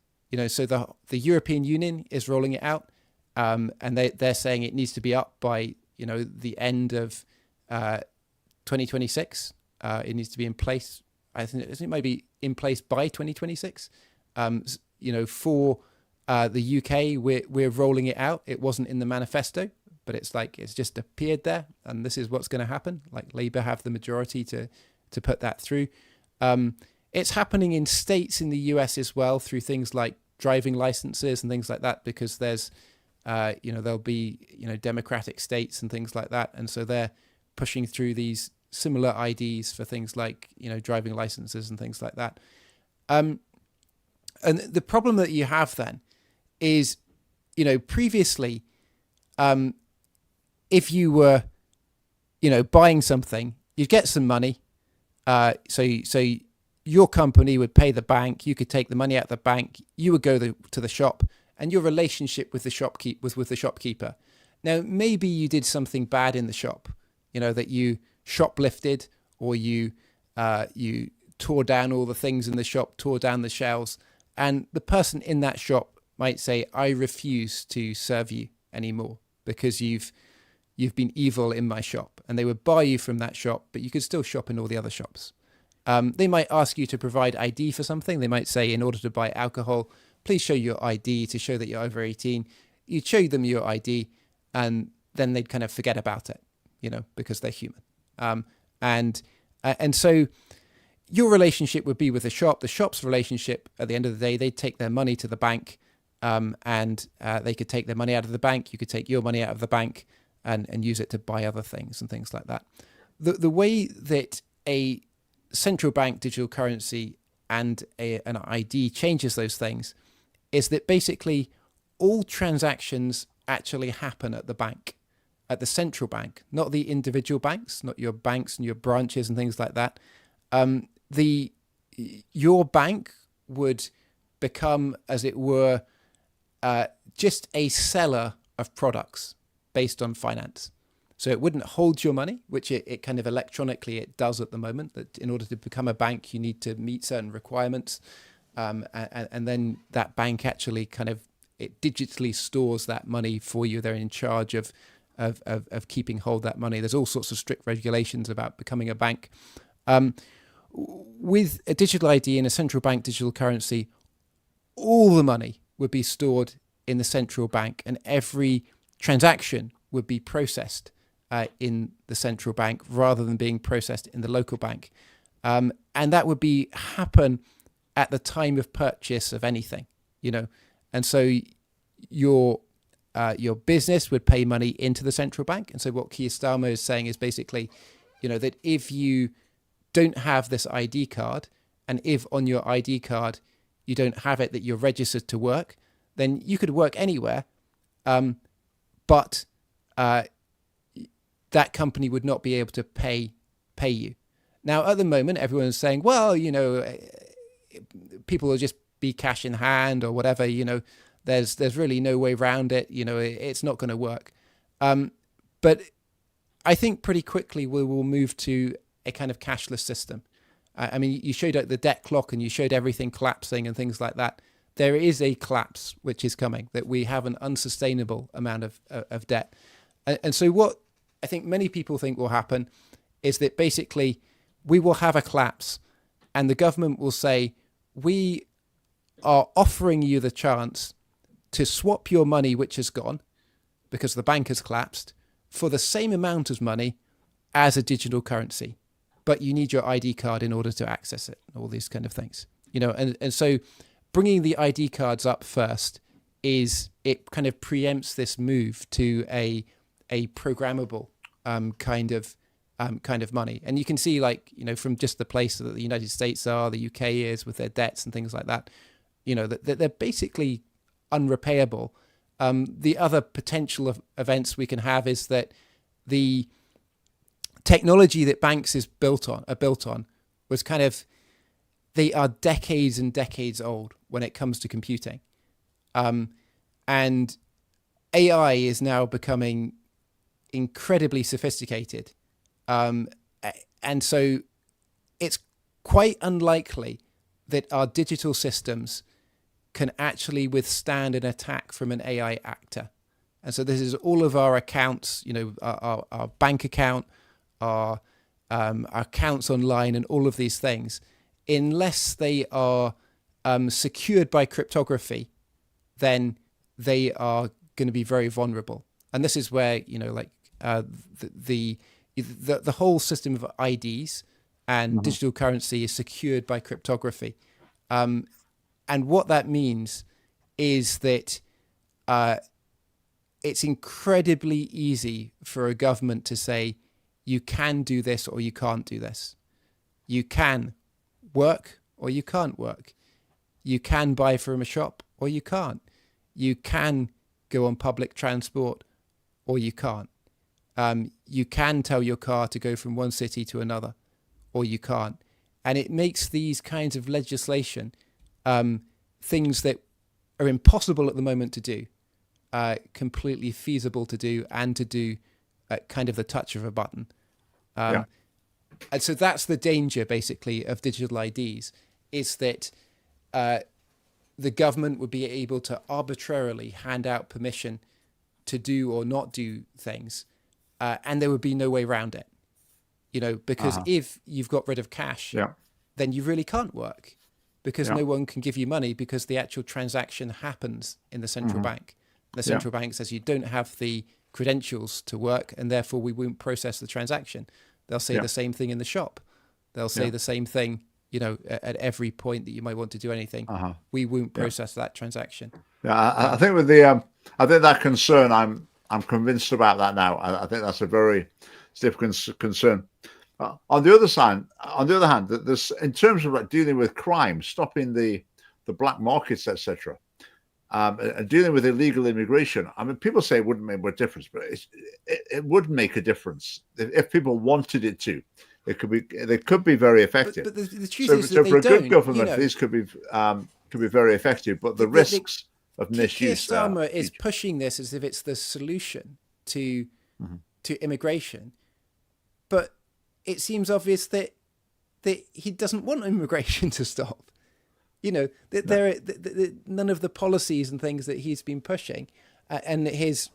So the European Union is rolling it out, and they're saying it needs to be up by the end of 2026. It needs to be in place. I think it might be in place by 2026. For the UK, we're rolling it out. It wasn't in the manifesto, but it's just appeared there, and this is what's going to happen. Like Labour have the majority to put that through. It's happening in states in the US as well through things like driving licenses and things like that, because there's, there'll be, democratic states and things like that. And so they're pushing through these similar IDs for things like, driving licenses and things like that. And the problem that you have then is, previously, if you were, buying something, you'd get some money. So your company would pay the bank. You could take the money out of the bank. You would go to the shop, and your relationship with the shopkeeper was with the shopkeeper. Now, maybe you did something bad in the shop, that you shoplifted, or you tore down all the things in the shop, tore down the shelves, and the person in that shop might say, "I refuse to serve you anymore because you've been evil in my shop," and they would buy you from that shop, but you could still shop in all the other shops. They might ask you to provide ID for something. They might say, in order to buy alcohol, please show your ID to show that you're over 18. You'd show them your ID, and then they'd kind of forget about it, because they're human. And so your relationship would be with the shop. The shop's relationship, at the end of the day, they'd take their money to the bank, and they could take their money out of the bank. You could take your money out of the bank and use it to buy other things and things like that. The way that a central bank digital currency and an ID changes those things is that basically all transactions actually happen at the bank, at the central bank, not the individual banks, not your banks and your branches and things like that. Your bank would become, as it were, just a seller of products based on finance. So it wouldn't hold your money, which it kind of electronically it does at the moment. That in order to become a bank, you need to meet certain requirements, and then that bank actually it digitally stores that money for you. They're in charge of keeping hold of that money. There's all sorts of strict regulations about becoming a bank. With a digital ID and a central bank digital currency, all the money would be stored in the central bank, and every transaction would be processed in the central bank rather than being processed in the local bank. And that would happen at the time of purchase of anything, And so your business would pay money into the central bank. And so what Keir Starmer is saying is basically, that if you don't have this ID card, and if on your ID card you don't have it that you're registered to work, then you could work anywhere, but that company would not be able to pay you. Now, at the moment, everyone's saying, well, people will just be cash in hand or whatever. There's really no way around it. It's not going to work. But I think pretty quickly we will move to a kind of cashless system. I mean, you showed the debt clock and you showed everything collapsing and things like that. There is a collapse which is coming, that we have an unsustainable amount of debt. And so what I think many people think will happen is that basically we will have a collapse, and the government will say, we are offering you the chance to swap your money, which is gone because the bank has collapsed, for the same amount of money as a digital currency. But you need your ID card in order to access it, all these kind of things. And so bringing the ID cards up first it kind of preempts this move to a programmable kind of money. And you can see, from just the place that the United States are, the UK is with their debts and things like that, that they're basically unrepayable. The other potential of events we can have is that the technology that banks are built on was they are decades and decades old when it comes to computing. And AI is now becoming incredibly sophisticated. And so it's quite unlikely that our digital systems can actually withstand an attack from an AI actor. And so this is all of our accounts, our bank account, our accounts online, and all of these things, unless they are secured by cryptography, then they are going to be very vulnerable. And this is where, the whole system of IDs and digital currency is secured by cryptography. And what that means is that it's incredibly easy for a government to say, you can do this or you can't do this. You can work or you can't work. You can buy from a shop or you can't. You can go on public transport or you can't. You can tell your car to go from one city to another or you can't. And it makes these kinds of legislation, things that are impossible at the moment to do, completely feasible to do, and to do at kind of the touch of a button. And so that's the danger, basically, of digital IDs, is that the government would be able to arbitrarily hand out permission to do or not do things, and there would be no way around it. Because if you've got rid of cash, then you really can't work, because no one can give you money, because the actual transaction happens in the central bank. The central bank says you don't have the credentials to work, and therefore we won't process the transaction. They'll say the same thing in the shop. They'll say the same thing, at every point that you might want to do anything. We won't process that transaction. I think with the, I think that concern, I'm convinced about that now. I think that's a very significant concern. On the other hand, that this, in terms of like dealing with crime, stopping the black markets, etc., and dealing with illegal immigration, I mean, people say it wouldn't make much difference, but it would make a difference if people wanted it to. They could be very effective. But the truth is that for a they good don't, government, these could be very effective. But the risks of misuse. Keir Starmer is pushing this as if it's the solution to immigration, but it seems obvious that he doesn't want immigration to stop. None of the policies and things that he's been pushing, and his,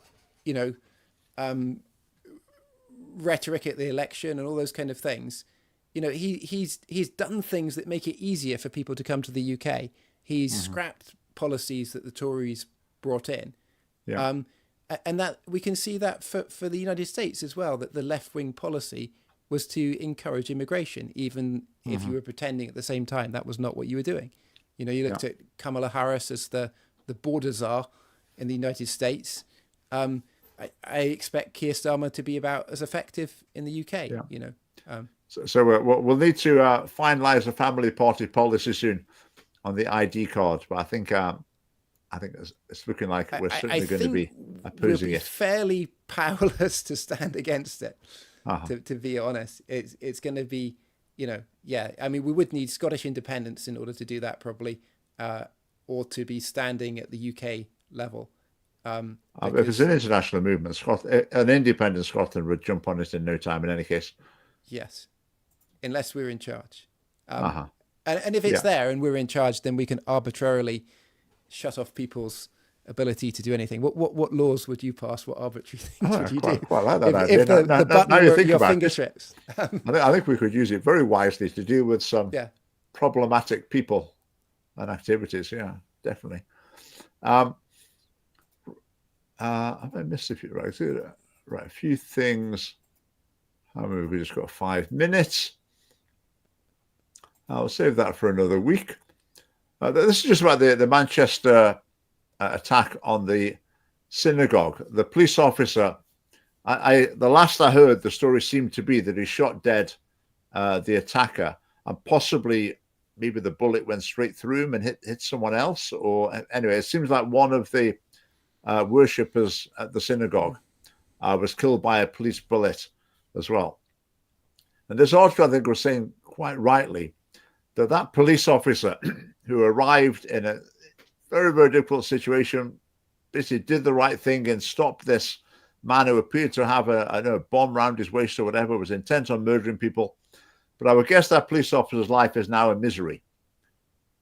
rhetoric at the election and all those kind of things, he's done things that make it easier for people to come to the UK. He's scrapped policies that the Tories brought in, and that we can see that for the United States as well, that the left-wing policy was to encourage immigration, even if you were pretending at the same time that was not what you were doing. You looked at Kamala Harris as the border czar in the United States. I expect Keir Starmer to be about as effective in the UK. So we'll need to finalise the family party policy soon on the ID card, but I think it's looking like we're certainly going to be opposing we'll be it. Fairly powerless to stand against it. To be honest, it's going to be, I mean, we would need Scottish independence in order to do that, probably, or to be standing at the UK level. If it's an international movement, an independent Scotland would jump on it in no time in any case. Yes, unless we're in charge. And if it's there and we're in charge, then we can arbitrarily shut off people's ability to do anything. What laws would you pass? What arbitrary things would you do? Well, I like that idea. If the button were your fingertips. I think we could use it very wisely to deal with some problematic people and activities. Yeah, definitely. Have I missed a few? Right, a few things. How many? We just got 5 minutes. I'll save that for another week. This is just about the Manchester attack on the synagogue. The police officer, the last I heard, the story seemed to be that he shot dead the attacker, and possibly maybe the bullet went straight through him and hit someone else. Or anyway, it seems like one of the worshippers at the synagogue was killed by a police bullet as well. And this article, I think, was saying quite rightly that police officer who arrived in a very, very difficult situation, basically did the right thing and stopped this man who appeared to have a bomb round his waist or whatever, was intent on murdering people. But I would guess that police officer's life is now a misery.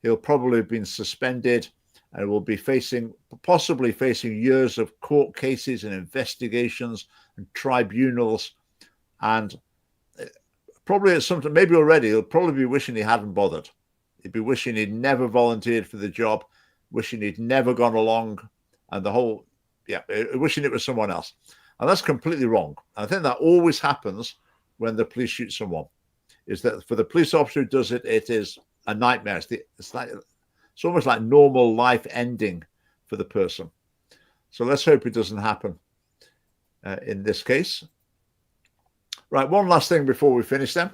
He'll probably have been suspended and will be possibly facing years of court cases and investigations and tribunals. And probably at some time, maybe already, he'll probably be wishing he hadn't bothered. He'd be wishing he'd never volunteered for the job, wishing he'd never gone along, and wishing it was someone else. And that's completely wrong. I think that always happens when the police shoot someone, is that for the police officer who does it, it is a nightmare. It's almost like normal life ending for the person. So let's hope it doesn't happen in this case. Right, one last thing before we finish then.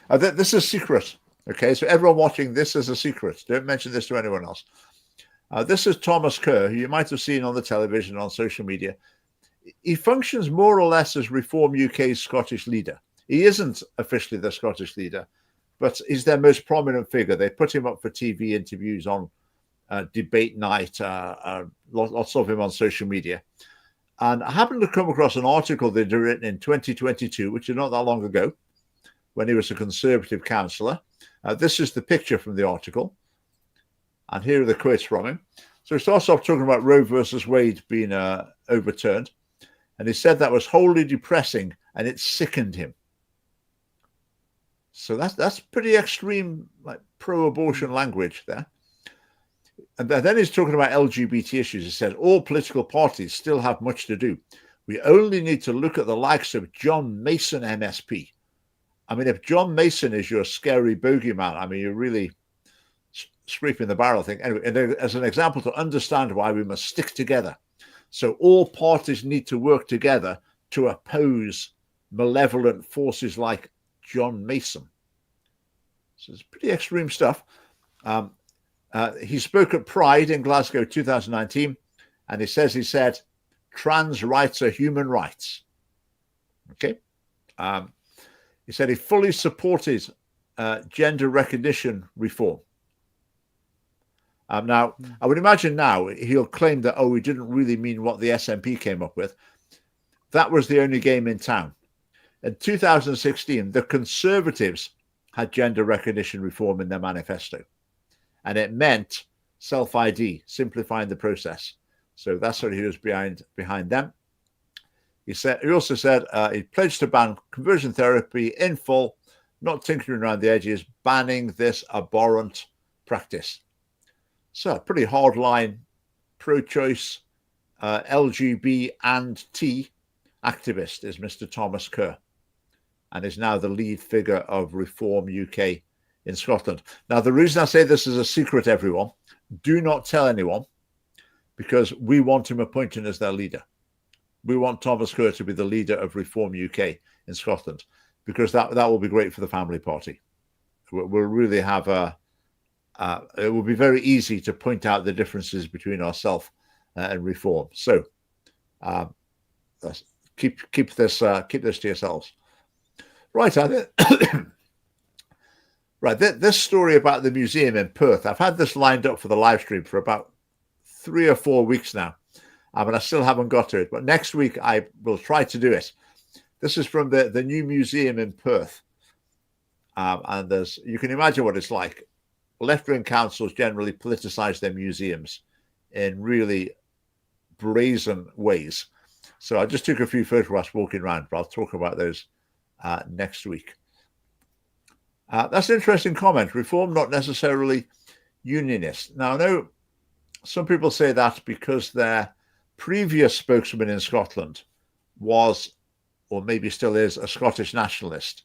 This is secret. Okay, so everyone watching, this is a secret. Don't mention this to anyone else. This is Thomas Kerr, who you might have seen on the television, on social media. He functions more or less as Reform UK's Scottish leader. He isn't officially the Scottish leader, but he's their most prominent figure. They put him up for TV interviews on debate night, lots of him on social media. And I happened to come across an article they'd written in 2022, which is not that long ago, when he was a Conservative councillor. This is the picture from the article. And here are the quotes from him. So he starts off talking about Roe versus Wade being overturned. And he said that was wholly depressing and it sickened him. So that's pretty extreme, like pro-abortion language there. And then he's talking about LGBT issues. He said, all political parties still have much to do. We only need to look at the likes of John Mason MSP. I mean, if John Mason is your scary bogeyman, I mean, you're really scraping the barrel thing. Anyway, and as an example to understand why we must stick together. So all parties need to work together to oppose malevolent forces like John Mason. So it's pretty extreme stuff. He spoke at Pride in Glasgow 2019, and he said, trans rights are human rights. Okay. He said he fully supported gender recognition reform. Now, I would imagine now he'll claim that, we didn't really mean what the SNP came up with. That was the only game in town. In 2016, the Conservatives had gender recognition reform in their manifesto. And it meant self-ID, simplifying the process. So that's what he was behind them. He also said he pledged to ban conversion therapy in full, not tinkering around the edges, banning this abhorrent practice. So pretty hardline, pro-choice, LGB and T activist is Mr. Thomas Kerr, and is now the lead figure of Reform UK in Scotland. Now, the reason I say this is a secret, everyone, do not tell anyone, because we want him appointed as their leader. We want Thomas Kerr to be the leader of Reform UK in Scotland, because that will be great for the family party. We'll really have it will be very easy to point out the differences between ourselves and Reform. So keep this to yourselves. Right, right. This story about the museum in Perth, I've had this lined up for the live stream for about 3 or 4 weeks now, but I still haven't got to it. But next week I will try to do it. This is from the new museum in Perth, and you can imagine what it's like. Left-wing councils generally politicize their museums in really brazen ways. So I just took a few photographs walking around, but I'll talk about those next week. That's an interesting comment. Reform not necessarily unionist. Now, I know some people say that because their previous spokesman in Scotland was, or maybe still is, a Scottish nationalist.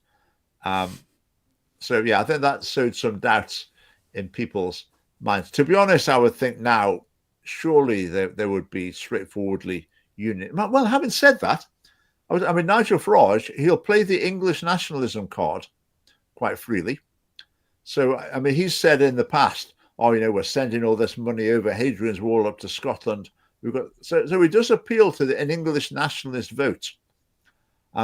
So, yeah, I think that sowed some doubts in people's minds. To be honest, I would think now, surely there would be straightforwardly union. Well, having said that, I mean, Nigel Farage, he'll play the English nationalism card quite freely. So, I mean, he's said in the past, we're sending all this money over Hadrian's Wall up to Scotland. So he does appeal to an English nationalist vote.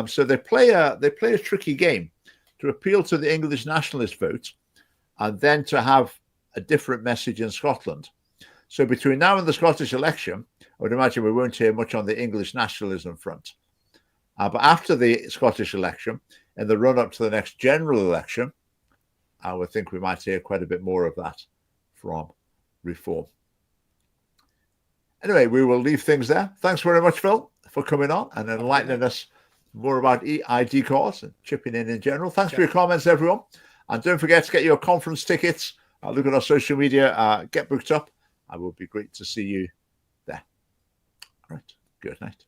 So they play a tricky game to appeal to the English nationalist vote, and then to have a different message in Scotland. So between now and the Scottish election, would imagine we won't hear much on the English nationalism front. But after the Scottish election, in the run-up to the next general election, I would think we might hear quite a bit more of that from Reform. Anyway, we will leave things there. Thanks very much, Phil, for coming on and enlightening us more about ID cards and chipping in general. Thanks for your comments, everyone. And don't forget to get your conference tickets. Look at our social media. Get booked up. It would be great to see you there. All right. Good night.